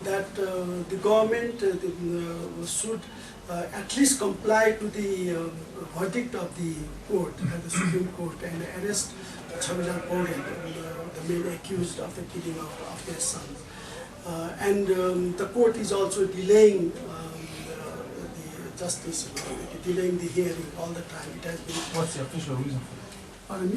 that the government should at least comply to the verdict of the court, the Supreme Court, and arrest Chamila Paudel, the main accused of the killing of their sons. And the court is also delaying the justice, delaying the hearing all the time. It has been. What's the official reason for that?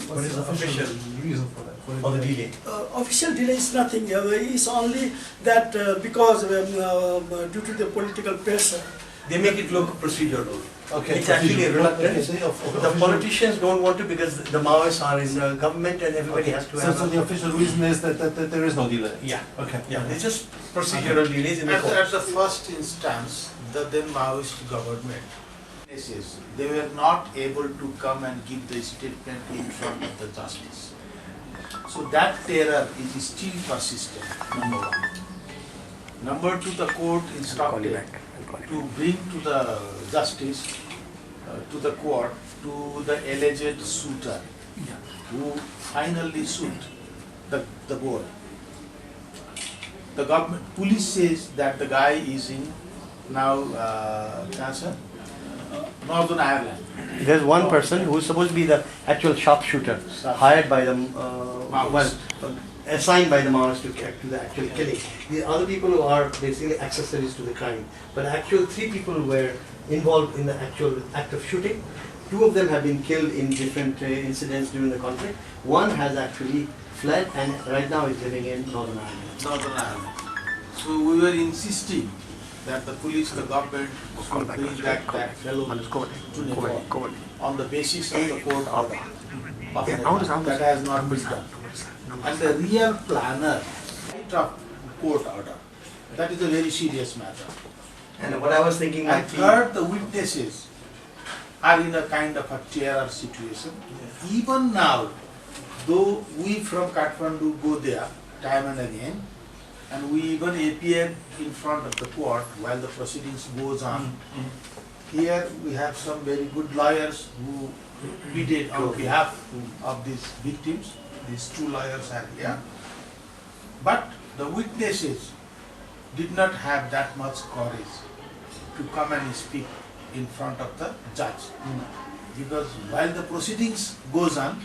What is the official reason for that? For the delay? Official delay is nothing. It's only that because due to the political pressure. They make it look procedural. Okay. It's actually a reluctance. The politicians don't want to because the Maoists are in the government and everybody has to have. So the official reason is that there is no delay? Yeah. Okay. Yeah, it's just procedural delays in the court. At the first instance, the then Maoist government, they were not able to come and give the statement in front of the justice. So that terror is still persistent, number one. Number two, the court instructed to bring to the justice, to the court, to the alleged shooter who finally shoot the boy. The government, police says that the guy is in now Northern Ireland. There's one person who is supposed to be the actual sharpshooter, hired by the assigned by the Maoists to the actual killing. The other people who are basically accessories to the crime. But actual 3 people were involved in the actual act of shooting. 2 of them have been killed in different incidents during the conflict. One has actually fled and right now is living in Northern Ireland. Northern Ireland. So we were insisting that the police, the government should bring back that fellow to Nepal on the basis of the court order. That has not been done. And the real planner of court order, that is a very serious matter. And what I was thinking, and third, the witnesses are in a kind of a terror situation. Even now, though we from Kathmandu go there time and again, and we even appear in front of the court while the proceedings goes on. Here we have some very good lawyers who pleaded on behalf of these victims. These 2 lawyers are here. But the witnesses did not have that much courage to come and speak in front of the judge. Because while the proceedings goes on,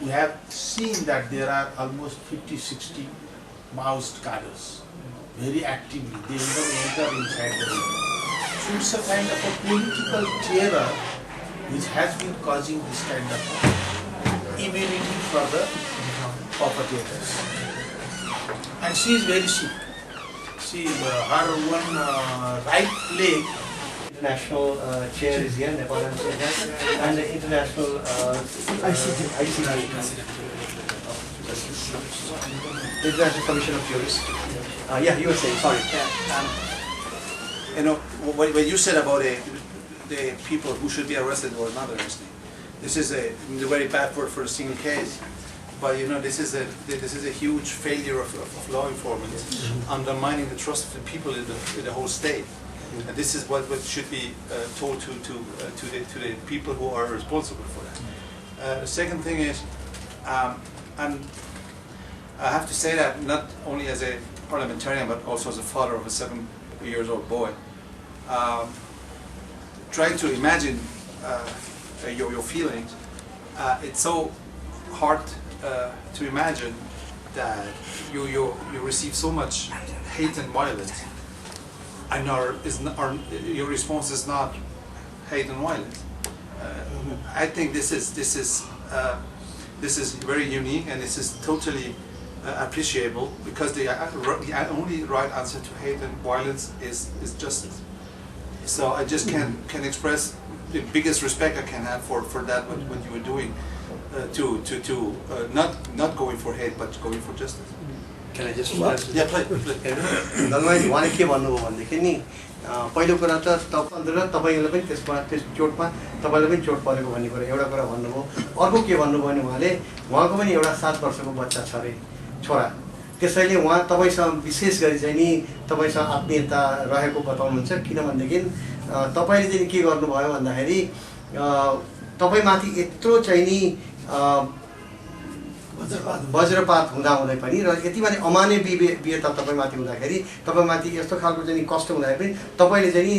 we have seen that there are almost 50-60 Maoist cadres, very actively. They even enter inside the room. So it's a kind of a political terror which has been causing this kind of immunity for the perpetrators. And she is very sick. She, her one right leg. International chair is here, Nepal and the international ICJ. The International Commission of Jurists. Yeah, you were saying, sorry. You know, what you said about the people who should be arrested or not arrested. This is a very bad word for a single case, but you know, this is a huge failure of law enforcement, undermining the trust of the people in the whole state. And this is what should be told to the people who are responsible for that. The second thing is, I have to say that not only as a parliamentarian but also as a father of a 7-year-old boy, trying to imagine your feelings. It's so hard to imagine that you receive so much hate and violence, and your response is not hate and violence. I think this is very unique, and this is totally appreciable, because the only right answer to hate and violence is justice. So I just can express the biggest respect I can have for that what you were doing, to not going for hate but going for justice. Can I just? Yeah, please. Gangamaya उहाँले के भन्नुभयो भनेदेखि नि पहिलो कुरा त तपाईले पनि त्यसमा त्यस चोटमा तपाईलाई पनि चोट परेको भन्ने कुरा एउटा कुरा भन्नुभयो। अर्को के भन्नुभयो भने उहाँले उहाँको पनि एउटा 7 वर्षको बच्चा छ रे छोरा, त्यसैले उहाँ तपाईसँग विशेष गरी चाहिँ नि तपाईसँग आत्मीयता रहेको बताउनुहुन्छ, किनभनेदेखि तपाईले चाहिँ के गर्नुभयो भन्दाखेरि तपाईमाथि यत्रो चाहिँ नि वज्रपात हुँदाहुँदै पनि र यति भने अमानवीयता तपाईँमाथि हुँदाखेरि तपाईँमाथि यस्तो खालको चाहिँ कष्ट हुँदाखेरि पनि तपाईँले चाहिँ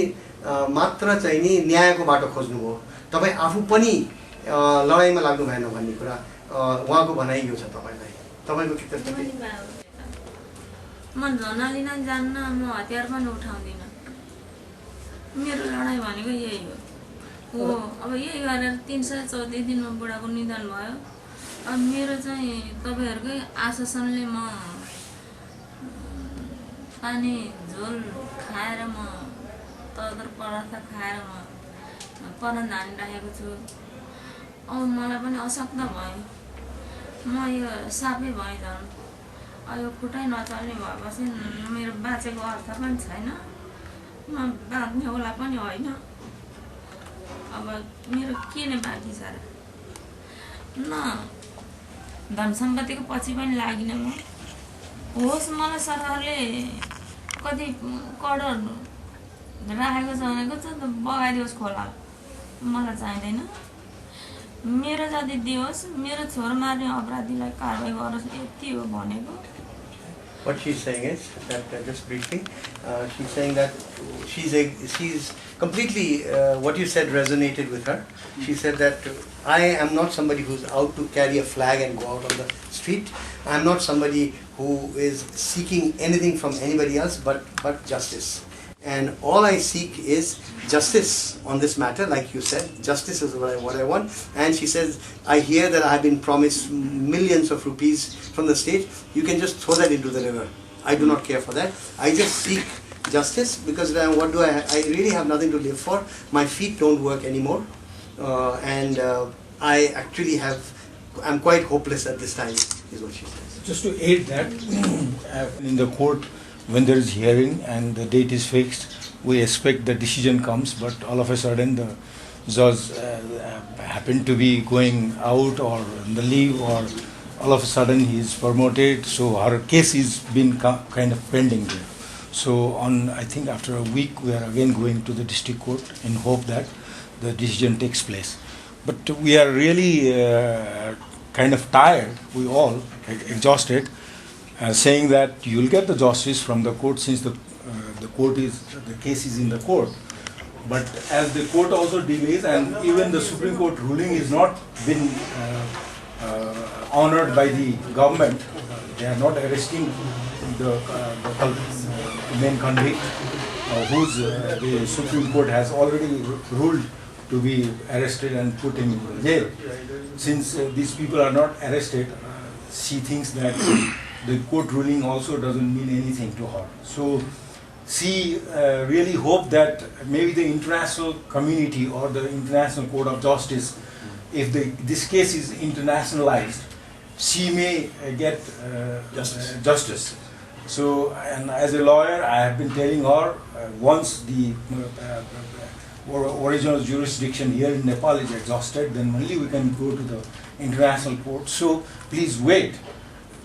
मात्र चाहिँ नि न्यायको बाटो खोज्नुभयो, तपाईँ आफू पनि लडाइँमा लाग्नु भएन भन्ने कुरा उहाँको भनाइ यो छ तपाईँलाई। तपाईँको के त्यस्तो के? म झना लिन जान्न, म हतियार पनि उठाउँदिनँ। मेरो लडाइँ भनेको यही हो। अब यही गरेर 334 दिनमा बुढाको निधन भयो। अब मेरो चाहिँ तपाईँहरूकै आश्वासनले म पानी झोल खाएर म तदर पदार्थ खाएर म पदन धानिराखेको छु। अब मलाई पनि अशक्त भयो, म यो सापै भएँ झन्। अब यो खुट्टै नचल्ने भएपछि मेरो बाँचेको अर्थ पनि छैन, म बाँच्नेवाला पनि होइन। अब मेरो के नै बाँकी छ र? न धन सम्पत्तिको पछि पनि लागिनँ म। होस् मलाई सरकारले कति करोड राखेको छ भनेको छ त बगाइदियोस् खोला, मलाई चाहिँदैन। मेरो जति दियोस्, मेरो छोरो मार्ने अपराधीलाई कारवाही गरोस्, यति हो भनेको। What she's saying is that just briefly, she's saying that she's completely what you said resonated with her. She said that I am not somebody who's out to carry a flag and go out on the street. I am not somebody who is seeking anything from anybody else but justice. And all I seek is justice on this matter, like you said. Justice is what I want. And she says, I hear that I have been promised millions of rupees from the state. You can just throw that into the river. I do not care for that. I just seek justice because what do I really have nothing to live for. My feet don't work anymore. I actually I'm quite hopeless at this time, is what she says. Just to aid that, in the court, when there is hearing and the date is fixed, we expect the decision comes, but all of a sudden the judge happened to be going out or on the leave, or all of a sudden he is promoted, so her case is been kind of pending there. So I think after a week we are again going to the district court in hope that the decision takes place. But we are really kind of tired, we all exhausted, saying that you will get the justice from the court since the case is in the court. But as the court also delays, and even the Supreme Court ruling is not been honored by the government, they are not arresting the main convict, whose the Supreme Court has already ruled to be arrested and put in jail. Since these people are not arrested, she thinks that the court ruling also doesn't mean anything to her. So she really hoped that maybe the international community or the International Court of Justice, if this case is internationalized, she may get justice. So, and as a lawyer, I have been telling her, once the original jurisdiction here in Nepal is exhausted, then only we can go to the international court. So please wait.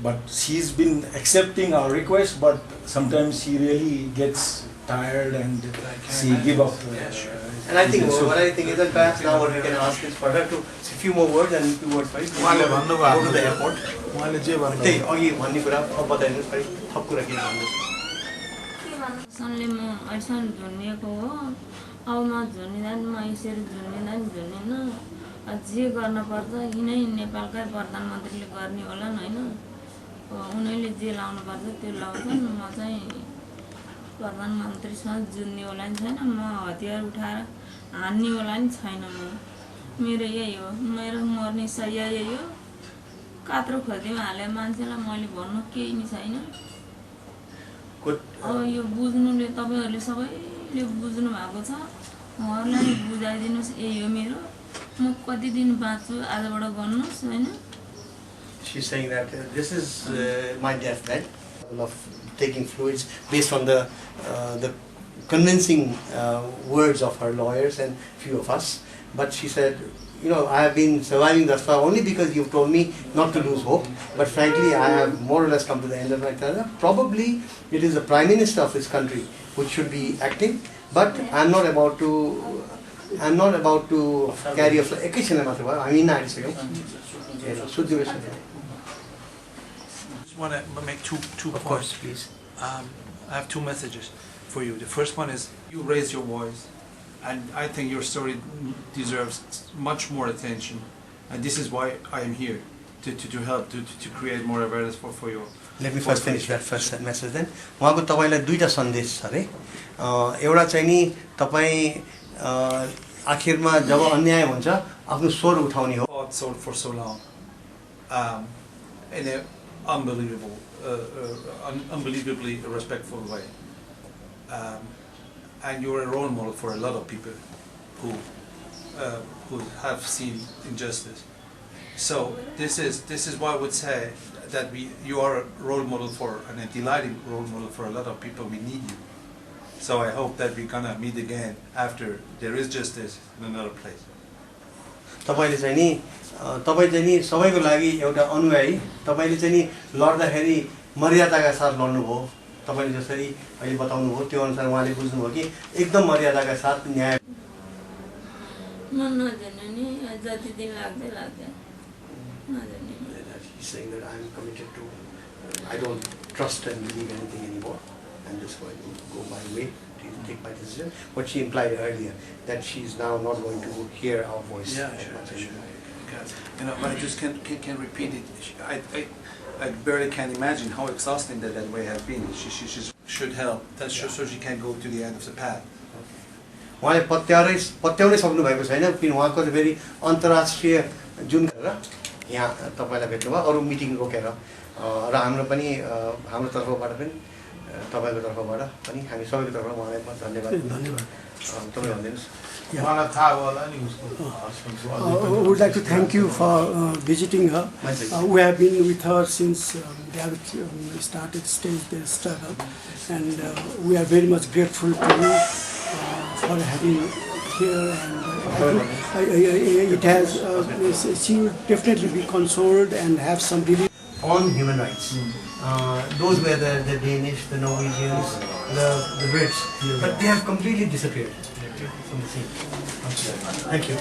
But she's been accepting our request, but sometimes she really gets tired and she give up. And I think what I think is that perhaps now what we can ask is for her to say a few more words and 2 words first. Go to the airport. सनले म ऐसा झुन्डिएको हो, अब म झुन्डिँदैन, म यसरी झुन्डिँदैन, जे गर्न पर्छ यिनै नेपालकै प्रधानमन्त्रीले गर्ने होला नि हैन, उनीले जे लाउनु पर्छ त्यो लाउँछन्, म चाहिँ प्रधानमन्त्रीसँग जुन्ने होला नि छैन, म हतियार उठाएर हान्ने होला नि छैन। मेरो यही हो, मेरो मर्ने सैया यही हो। कात्रो खोजीमा हाले मान्छेलाई मैले भन्नु केही नि छैन। अब यो बुझ्नुले तपाईहरुले सबैले बुझ्नु भएको छ, उहाँहरुलाई बुझाइदिनुस्, यही हो मेरो। म कति दिन बाँच्छु आजबाट गर्नुस् हैन। She's saying that this is my deathbed of taking fluids based on the convincing words of her lawyers and few of us. But she said, you know, I have been surviving thus far only because you've told me not to lose hope. But frankly, I have more or less come to the end of my career. Probably it is the Prime Minister of this country which should be acting. But I'm not about to carry a flag. want to make two Of points. course, please. I have two messages for you. The first one is you raised your voice, and I think your story deserves much more attention. And this is why I am here, to help, to create more awareness for you. Let me first finish that first message then. उहाँको तपाईलाई दुईटा सन्देश छ अरे एउटा चाहिँ नि तपाईँ आखिरमा जब अन्याय हुन्छ आफ्नो स्वर उठाउने हो Fought so for so long, in an unbelievably respectful way, and you're a role model for a lot of people who have seen injustice. So this is why I would say that you are a role model and a delighting role model for a lot of people. We need you. So I hope that we're gonna meet again after there is justice in another place. तपाईले चाहिँ नि सबैको लागि एउटा अनुयायी तपाईले चाहिँ नि लड्दाखेरि मर्यादाका साथ लड्नुभयो तपाईले जसरी अहिले बताउनु भयो त्यो अनुसार उहाँले बुझ्नुभयो कि एकदम मर्यादाका साथ न्याय म नजाने नि जति दिन लाग्दै नजाने He's saying that I'm committed to I don't trust and believe anything anymore. I'm just going to go my way, to take my decision. What she implied earlier, that she's now not going to hear our voice. Yeah, sure. Because, I just can repeat it. I barely can imagine how exhausting that way has been. She should help. That's so she can go to the end of the path. उहाँले पत्याउनै सक्नु भएको छैन किन उहाँको फेरि अन्तर्राष्ट्रिय जुन यहाँ तपाईलाई भेट्नुभयो अरू मिटिङ रोकेर र हाम्रो पनि हाम्रो तर्फबाट पनि तपाईको तर्फबाट पनि हामी सबैको तर्फबाट उहाँलाई धन्यवाद तपाईँ भन्दिनुस् मलाई थाहा होला नि उसको I would like to thank you for visiting her. We have been with her since they have started their struggle, and we are very much grateful to you for having here. And it has she will definitely be consoled and have some relief on human rights. Those were the Danish, the Norwegians, the Brits, but they have completely disappeared from the scene. Thank you.